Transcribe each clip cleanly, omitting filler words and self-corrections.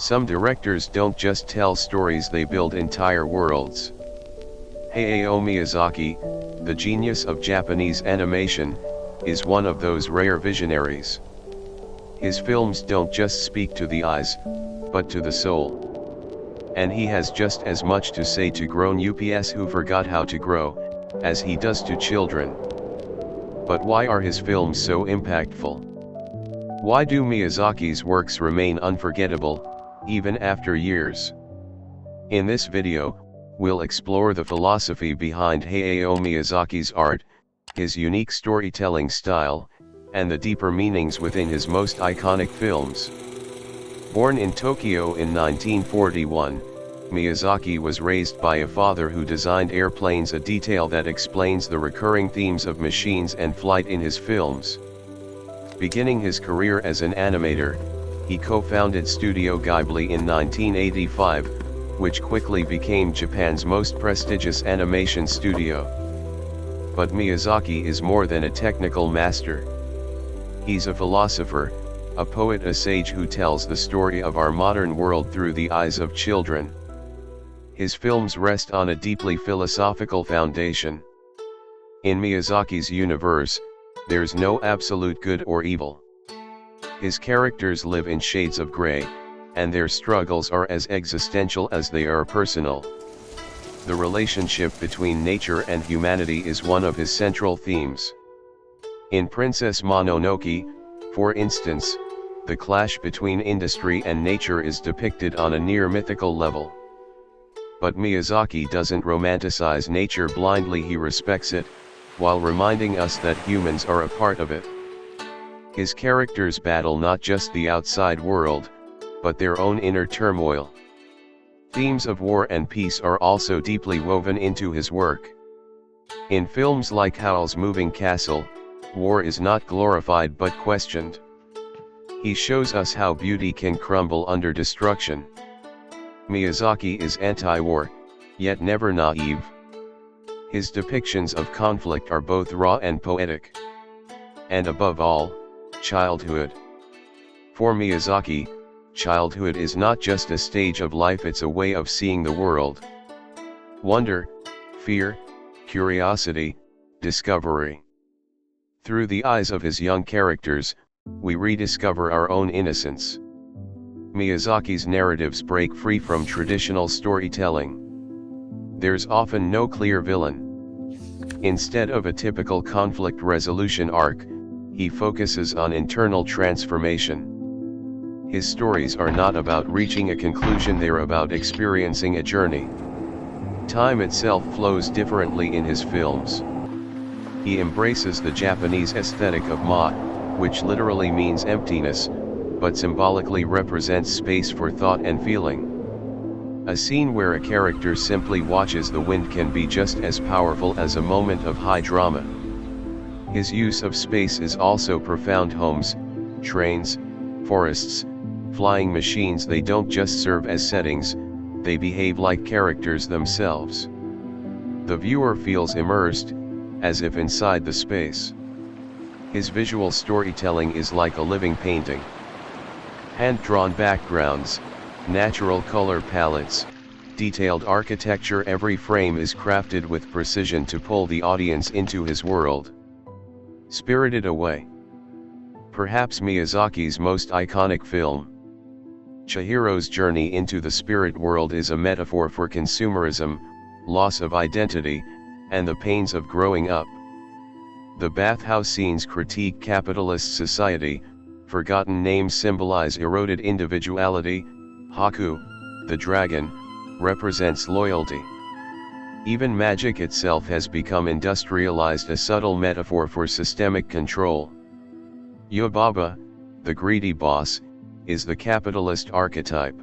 Some directors don't just tell stories, they build entire worlds. Hayao Miyazaki, the genius of Japanese animation, is one of those rare visionaries. His films don't just speak to the eyes, but to the soul. And he has just as much to say to grown-ups who forgot how to grow, as he does to children. But why are his films so impactful? Why do Miyazaki's works remain unforgettable, even after years? In this video, we'll explore the philosophy behind Hayao Miyazaki's art, his unique storytelling style, and the deeper meanings within his most iconic films. Born in Tokyo in 1941, Miyazaki was raised by a father who designed airplanes, a detail that explains the recurring themes of machines and flight in his films. Beginning his career as an animator, he co-founded Studio Ghibli in 1985, which quickly became Japan's most prestigious animation studio. But Miyazaki is more than a technical master. He's a philosopher, a poet, a sage who tells the story of our modern world through the eyes of children. His films rest on a deeply philosophical foundation. In Miyazaki's universe, there's no absolute good or evil. His characters live in shades of gray, and their struggles are as existential as they are personal. The relationship between nature and humanity is one of his central themes. In Princess Mononoke, for instance, the clash between industry and nature is depicted on a near mythical level. But Miyazaki doesn't romanticize nature blindly, he respects it, while reminding us that humans are a part of it. His characters battle not just the outside world, but their own inner turmoil. Themes of war and peace are also deeply woven into his work. In films like Howl's Moving Castle, war is not glorified but questioned. He shows us how beauty can crumble under destruction. Miyazaki is anti-war, yet never naive. His depictions of conflict are both raw and poetic. And above all, childhood. For Miyazaki, childhood is not just a stage of life, it's a way of seeing the world. Wonder, fear, curiosity, discovery. Through the eyes of his young characters, we rediscover our own innocence. Miyazaki's narratives break free from traditional storytelling. There's often no clear villain. Instead of a typical conflict resolution arc, he focuses on internal transformation. His stories are not about reaching a conclusion, they're about experiencing a journey. Time itself flows differently in his films. He embraces the Japanese aesthetic of ma, which literally means emptiness, but symbolically represents space for thought and feeling. A scene where a character simply watches the wind can be just as powerful as a moment of high drama. His use of space is also profound. Homes, trains, forests, flying machines, they don't just serve as settings, they behave like characters themselves. The viewer feels immersed, as if inside the space. His visual storytelling is like a living painting. Hand-drawn backgrounds, natural color palettes, detailed architecture, every frame is crafted with precision to pull the audience into his world. Spirited Away. Perhaps Miyazaki's most iconic film. Chihiro's journey into the spirit world is a metaphor for consumerism, loss of identity, and the pains of growing up. The bathhouse scenes critique capitalist society, forgotten names symbolize eroded individuality, Haku, the dragon, represents loyalty. Even magic itself has become industrialized, a subtle metaphor for systemic control. Yubaba, the greedy boss, is the capitalist archetype.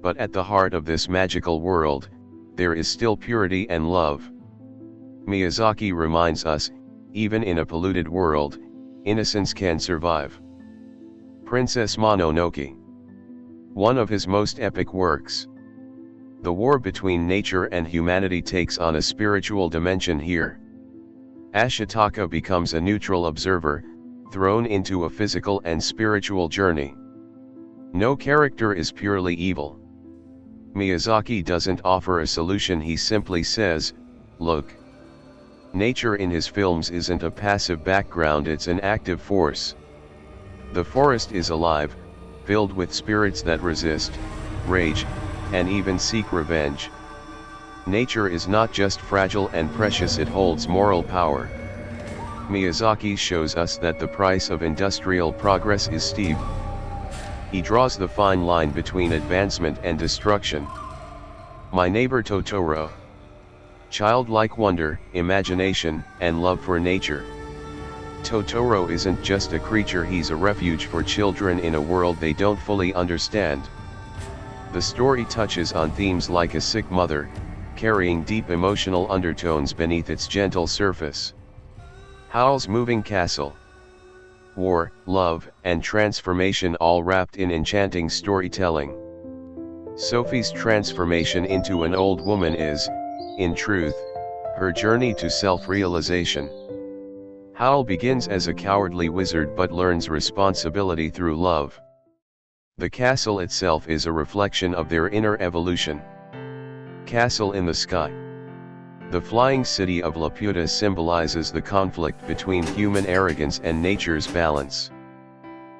But at the heart of this magical world, there is still purity and love. Miyazaki reminds us, even in a polluted world, innocence can survive. Princess Mononoke. One of his most epic works. The war between nature and humanity takes on a spiritual dimension here. Ashitaka becomes a neutral observer, thrown into a physical and spiritual journey. No character is purely evil. Miyazaki doesn't offer a solution, he simply says, look. Nature in his films isn't a passive background, it's an active force. The forest is alive, filled with spirits that resist, rage, and even seek revenge. Nature is not just fragile and precious, it holds moral power. Miyazaki shows us that the price of industrial progress is steep. He draws the fine line between advancement and destruction. My Neighbor Totoro. Childlike wonder, imagination, and love for nature. Totoro isn't just a creature, he's a refuge for children in a world they don't fully understand. The story touches on themes like a sick mother, carrying deep emotional undertones beneath its gentle surface. Howl's moving castle. War, love, and transformation all wrapped in enchanting storytelling. Sophie's transformation into an old woman is, in truth, her journey to self-realization. Howl begins as a cowardly wizard but learns responsibility through love. The castle itself is a reflection of their inner evolution. Castle in the sky. The flying city of Laputa symbolizes the conflict between human arrogance and nature's balance.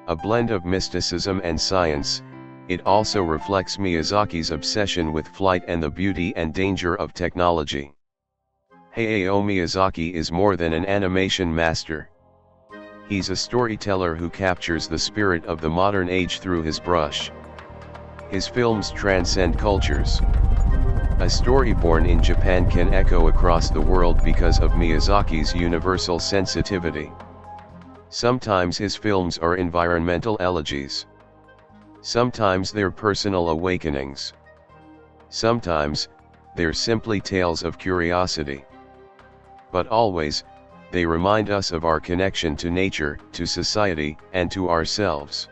A blend of mysticism and science, it also reflects Miyazaki's obsession with flight and the beauty and danger of technology. Hayao Miyazaki is more than an animation master. He's a storyteller who captures the spirit of the modern age through his brush. His films transcend cultures. A story born in Japan can echo across the world because of Miyazaki's universal sensitivity. Sometimes his films are environmental elegies. Sometimes they're personal awakenings. Sometimes, they're simply tales of curiosity. But always, they remind us of our connection to nature, to society, and to ourselves.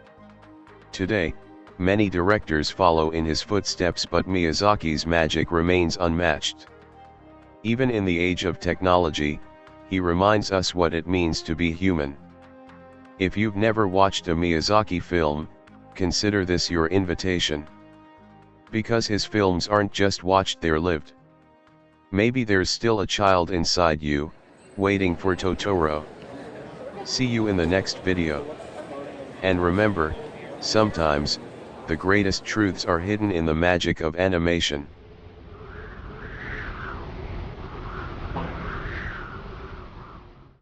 Today, many directors follow in his footsteps, but Miyazaki's magic remains unmatched. Even in the age of technology, he reminds us what it means to be human. If you've never watched a Miyazaki film, consider this your invitation. Because his films aren't just watched, they're lived. Maybe there's still a child inside you, waiting for Totoro. See you in the next video. And remember, sometimes, the greatest truths are hidden in the magic of animation.